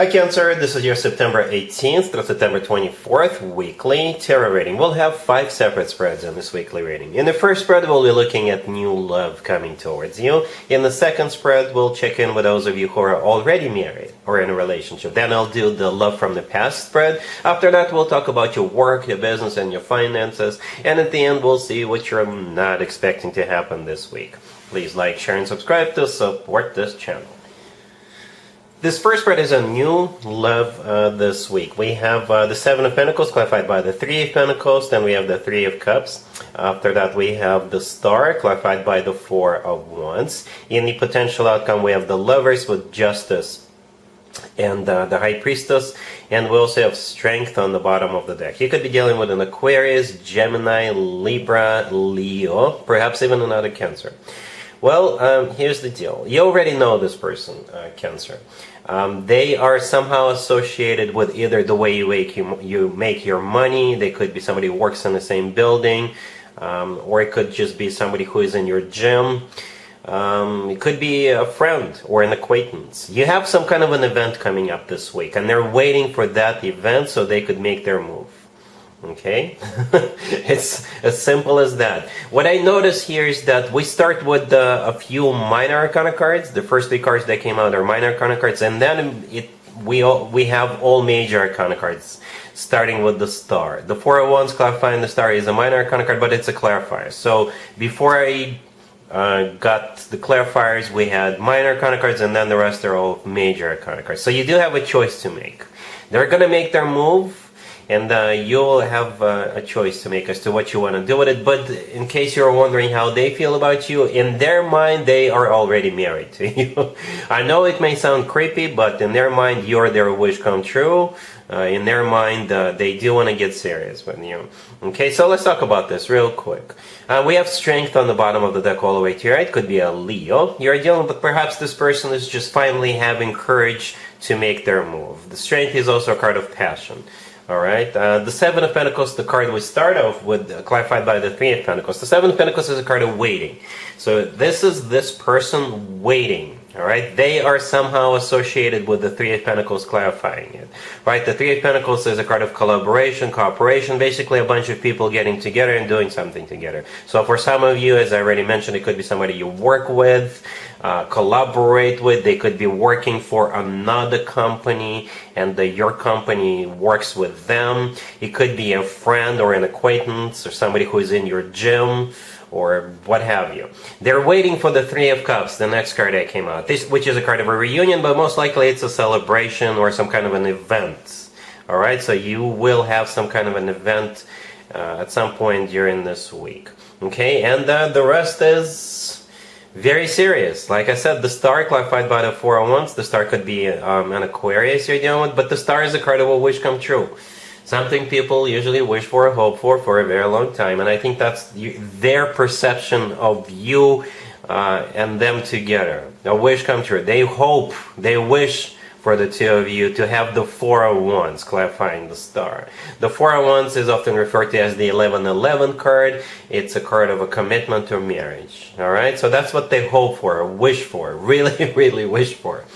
Hi Cancer, this is your September 18th to September 24th weekly tarot reading. We'll have 5 separate spreads in this weekly reading. In the first spread, we'll be looking at new love coming towards you. In the second spread, we'll check in with those of you who are already married or in a relationship. Then I'll do the love from the past spread. After that, we'll talk about your work, your business, and your finances. And at the end, we'll see what you're not expecting to happen this week. Please like, share, and subscribe to support this channel. This first spread is a new love this week. We have the Seven of Pentacles clarified by the Three of Pentacles. Then we have the Three of Cups. After that, we have the Star clarified by the Four of Wands. In the potential outcome, we have the Lovers with Justice and the High Priestess. And we also have Strength on the bottom of the deck. You could be dealing with an Aquarius, Gemini, Libra, Leo, perhaps even another Cancer. Well, here's the deal. You already know this person, Cancer. They are somehow associated with either the way you make your money. They could be somebody who works in the same building, or it could just be somebody who is in your gym. It could be a friend or an acquaintance. You have some kind of an event coming up this week, and they're waiting for that event so they could make their move. Okay, it's as simple as that. What I notice here is that we start with a few minor arcana cards. The first 3 cards that came out are minor arcana cards, and then we have all major arcana cards, starting with the Star. The Four of Wands clarifying the Star is a minor arcana card, but it's a clarifier. So before I got the clarifiers, we had minor arcana cards, and then the rest are all major arcana cards. So you do have a choice to make. They're gonna make their move. And you'll have a choice to make as to what you want to do with it. But in case you're wondering how they feel about you, in their mind, they are already married to you. I know it may sound creepy, but in their mind, you're their wish come true. In their mind, they do want to get serious with you. Okay, so let's talk about this real quick. We have Strength on the bottom of the deck all the way to your right. Could be a Leo you're dealing with, perhaps this person is just finally having courage to make their move. The Strength is also a card of passion. Alright, the Seven of Pentacles, the card we start off with, clarified by the Three of Pentacles. The Seven of Pentacles is a card of waiting. So this is this person waiting. Alright, they are somehow associated with the Three of Pentacles clarifying it. Right, the Three of Pentacles is a card of collaboration, cooperation, basically a bunch of people getting together and doing something together. So for some of you, as I already mentioned, it could be somebody you work with, collaborate with. They could be working for another company, and your company works with them. It could be a friend or an acquaintance or somebody who is in your gym or what have you. They're waiting for the Three of Cups, the next card that came out, which is a card of a reunion, but most likely it's a celebration or some kind of an event. Alright, so you will have some kind of an event at some point during this week. Okay, and the rest is very serious. Like I said, the Star clarified by the Four of Wands. The Star could be an Aquarius you're dealing with, but the Star is a card of a wish come true. Something people usually wish for, hope for a very long time. And I think that's their perception of you and them together. A wish come true. They hope, they wish for the two of you to have the Four of Wands, clarifying the Star. The Four of Wands is often referred to as the 1111 card. It's a card of a commitment to marriage. Alright, so that's what they hope for, wish for, really, really wish for.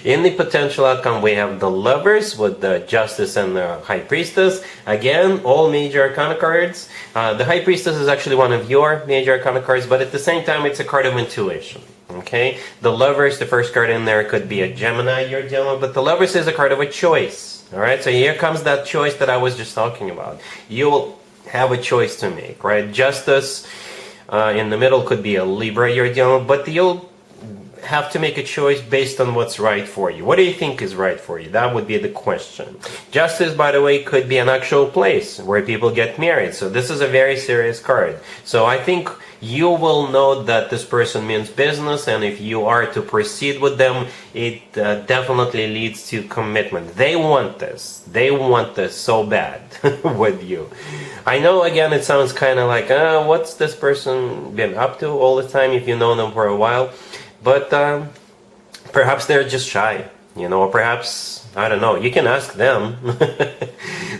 In the potential outcome, we have the Lovers with the Justice and the High Priestess. Again, all major arcana cards. The High Priestess is actually one of your major arcana cards, but at the same time, it's a card of intuition. Okay, the Lovers, the first card in there could be a Gemini you're dealing with, but the Lovers is a card of a choice. Alright, so here comes that choice that I was just talking about. You'll have a choice to make, right? Justice in the middle could be a Libra you're dealing with, but you'll have to make a choice based on what's right for you. What do you think is right for you? That would be the question. Justice, by the way, could be an actual place where people get married. So this is a very serious card. So I think you will know that this person means business, and if you are to proceed with them, it definitely leads to commitment. They want this. They want this so bad with you. I know, again, it sounds kind of like, what's this person been up to all the time if you know them for a while? But perhaps they're just shy, you know, or perhaps, I don't know, you can ask them.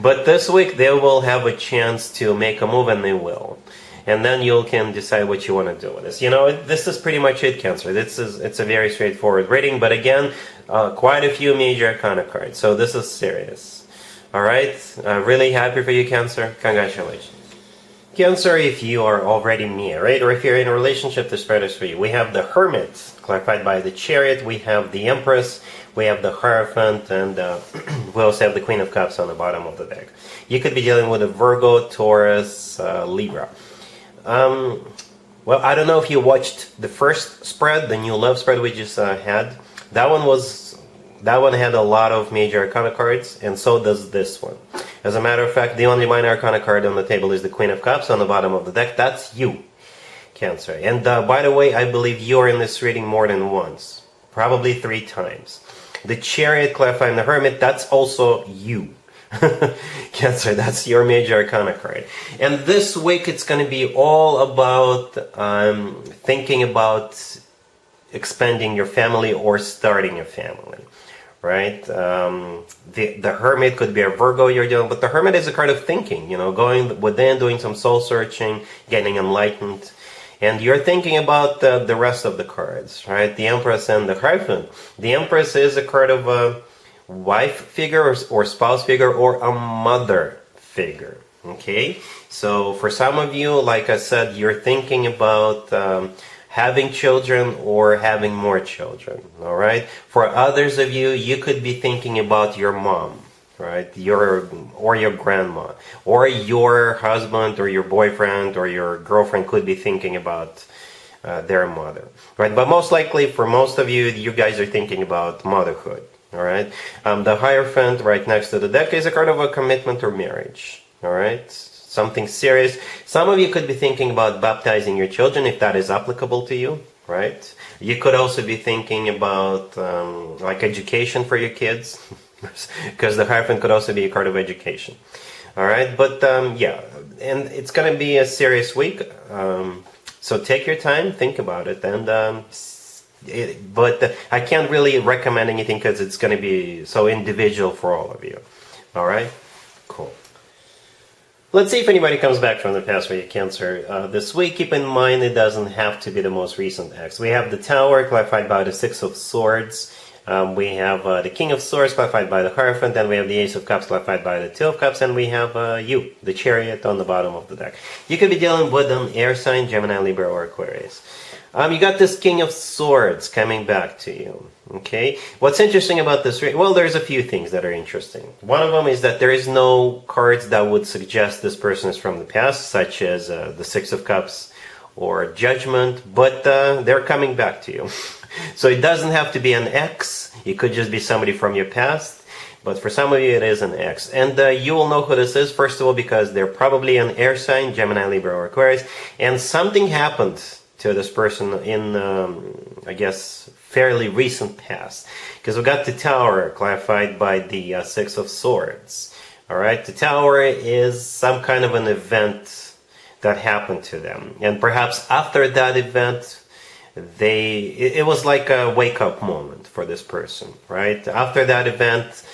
But this week they will have a chance to make a move, and they will. and then you can decide what you want to do with this. This is pretty much it, Cancer. It's a very straightforward reading, but again, quite a few major arcana cards, so this is serious. All right, really happy for you, Cancer. Congratulations. Cancer, if you are already married or if you're in a relationship, this spread is for you. We have the Hermit, clarified by the Chariot. We have the Empress. We have the Hierophant, and we also have the Queen of Cups on the bottom of the deck. You could be dealing with a Virgo, Taurus, Libra. Well, I don't know if you watched the first spread, the new love spread we just had. That one had a lot of major arcana cards, and so does this one. As a matter of fact, the only minor arcana card on the table is the Queen of Cups on the bottom of the deck. That's you, Cancer. And by the way, I believe you're in this reading more than once, probably 3 times. The Chariot clarifying the Hermit, that's also you. Cancer, that's your major arcana card. And this week it's going to be all about thinking about expanding your family or starting a family. Right? The Hermit could be a Virgo you're dealing with, but the Hermit is a card of thinking, going within, doing some soul searching, getting enlightened. And you're thinking about the rest of the cards, right? The Empress and the Hierophant. The Empress is a card of a wife figure or spouse figure or a mother figure, okay? So for some of you, like I said, you're thinking about having children or having more children, all right? For others of you, you could be thinking about your mom, right? Your grandma, or your husband or your boyfriend or your girlfriend could be thinking about their mother, right? But most likely, for most of you, you guys are thinking about motherhood, all right? The Hierophant right next to the deck is a card of a commitment or marriage, all right? Something serious. Some of you could be thinking about baptizing your children, if that is applicable to you, right? You could also be thinking about like education for your kids, because the Hierophant could also be a card of education. All right, but yeah, and it's going to be a serious week. So take your time, think about it, and but I can't really recommend anything because it's going to be so individual for all of you. All right, cool. Let's see if anybody comes back from the past for you, Cancer. This week, keep in mind it doesn't have to be the most recent ex. We have the Tower, clarified by the Six of Swords. We have the King of Swords, clarified by the Hierophant. And we have the Ace of Cups, clarified by the Two of Cups. And we have you, the Chariot, on the bottom of the deck. You could be dealing with an air sign, Gemini, Libra, or Aquarius. You got this King of Swords coming back to you. Okay, what's interesting about this? Well, there's a few things that are interesting. One of them is that there is no cards that would suggest this person is from the past, such as the Six of Cups or Judgment, but they're coming back to you. So it doesn't have to be an ex. It could just be somebody from your past. But for some of you, it is an ex. And you will know who this is, first of all, because they're probably an air sign, Gemini, Libra, or Aquarius. And something happened to this person in, I guess, fairly recent past. Because we got the Tower clarified by the Six of Swords. All right, the Tower is some kind of an event that happened to them. And perhaps after that event, it was like a wake-up moment for this person, right? After that event,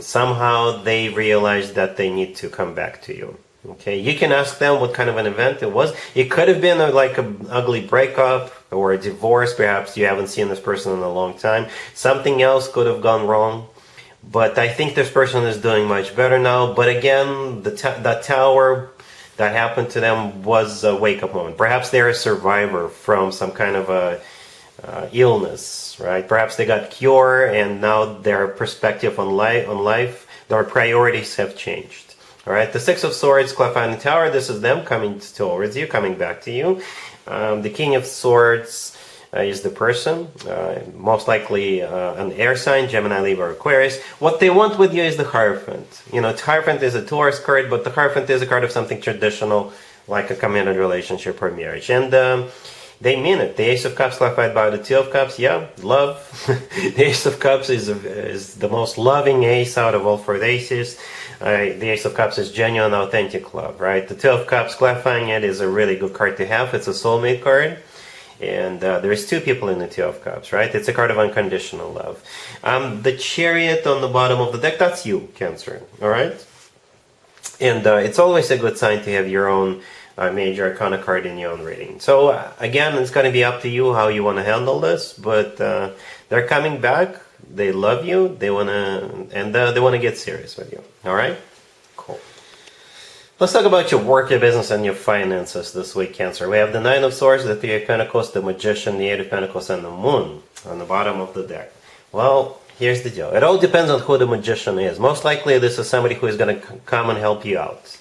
somehow they realized that they need to come back to you. Okay, you can ask them what kind of an event it was. It could have been like an ugly breakup or a divorce. Perhaps you haven't seen this person in a long time. Something else could have gone wrong. But I think this person is doing much better now. But again, that Tower that happened to them was a wake-up moment. Perhaps they're a survivor from some kind of a illness, right? Perhaps they got cured and now their perspective on life, their priorities have changed. All right, the Six of Swords, clarifying the Tower, this is them coming towards you, coming back to you. The King of Swords is the person, most likely an air sign, Gemini, Libra, or Aquarius. What they want with you is the Hierophant. You know, Hierophant is a Taurus card, but the Hierophant is a card of something traditional, like a committed relationship or marriage. And they mean it. The Ace of Cups, clarified by the Two of Cups, yeah, love. The Ace of Cups is the most loving ace out of all 4 aces. The Ace of Cups is genuine, authentic love, right? The Two of Cups, clarifying it, is a really good card to have. It's a soulmate card. And there's 2 people in the Two of Cups, right? It's a card of unconditional love. The Chariot on the bottom of the deck, that's you, Cancer, all right? And it's always a good sign to have your own major arcana card in your own reading. So again, it's going to be up to you how you want to handle this, but they're coming back. They love you. They want to get serious with you. All right? Cool. Let's talk about your work, your business, and your finances this week, Cancer. We have the Nine of Swords, the Three of Pentacles, the Magician, the Eight of Pentacles, and the Moon on the bottom of the deck. Well, here's the deal. It all depends on who the Magician is. Most likely, this is somebody who is going to come and help you out.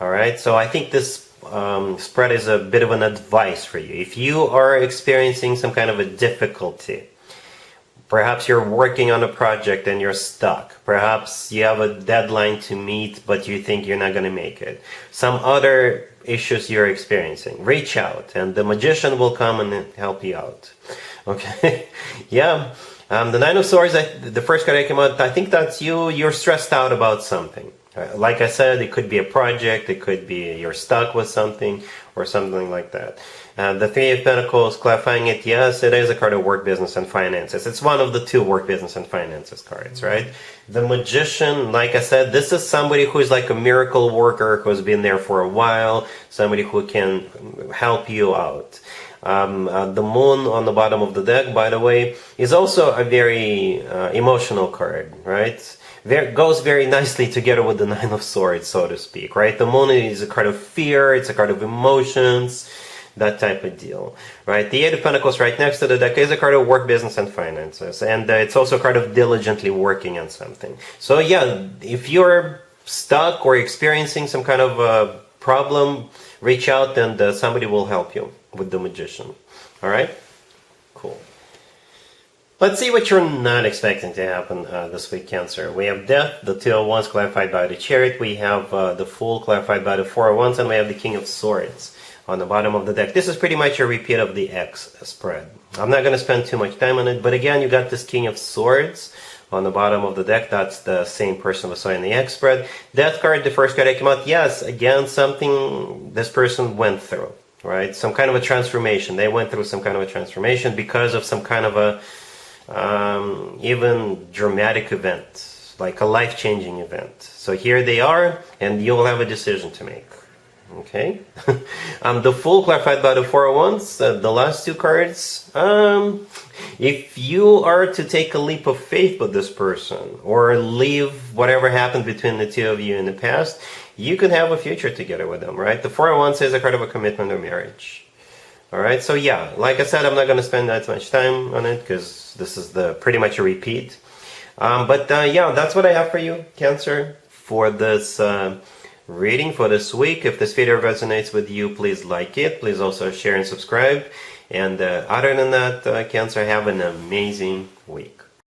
All right? So I think this spread is a bit of an advice for you. If you are experiencing some kind of a difficulty, perhaps you're working on a project and you're stuck. Perhaps you have a deadline to meet, but you think you're not going to make it. Some other issues you're experiencing. Reach out, and the Magician will come and help you out. Okay? Yeah. The Nine of Swords, the first card I came out, I think that's you. You're stressed out about something. Like I said, it could be a project, it could be you're stuck with something, or something like that. The Three of Pentacles, clarifying it, yes, it is a card of work, business, and finances. It's one of the two work, business, and finances cards, right? The Magician, like I said, this is somebody who is like a miracle worker, who has been there for a while, somebody who can help you out. The Moon on the bottom of the deck, by the way, is also a very emotional card, right? Goes very nicely together with the Nine of Swords, so to speak, right? The Moon is a card of fear, it's a card of emotions, that type of deal, right? The Eight of Pentacles right next to the deck is a card of work, business, and finances, and it's also a card of diligently working on something. So yeah, if you're stuck or experiencing some kind of problem, reach out and somebody will help you with the Magician. All right? Cool. Let's see what you're not expecting to happen this week, Cancer. We have Death, the Two of Wands clarified by the Chariot. We have the Fool clarified by the Four of Wands, and we have the King of Swords on the bottom of the deck. This is pretty much a repeat of the X spread. I'm not going to spend too much time on it, but again, you got this King of Swords on the bottom of the deck. That's the same person we saw in the X spread. Death card, the first card that came out. Yes, again, something this person went through, right? Some kind of a transformation. They went through some kind of a transformation because of some kind of a even dramatic event, like a life-changing event. So here they are, and you'll have a decision to make. Okay? The Fool clarified by the Four of Wands, the last two cards. If you are to take a leap of faith with this person, or leave whatever happened between the two of you in the past, you could have a future together with them, right? The Four of Wands is a card of a commitment or marriage. Alright, so yeah, like I said, I'm not going to spend that much time on it, because this is pretty much a repeat. But yeah, that's what I have for you, Cancer, for this reading for this week. If this video resonates with you, please like it. Please also share and subscribe. And other than that, Cancer, have an amazing week.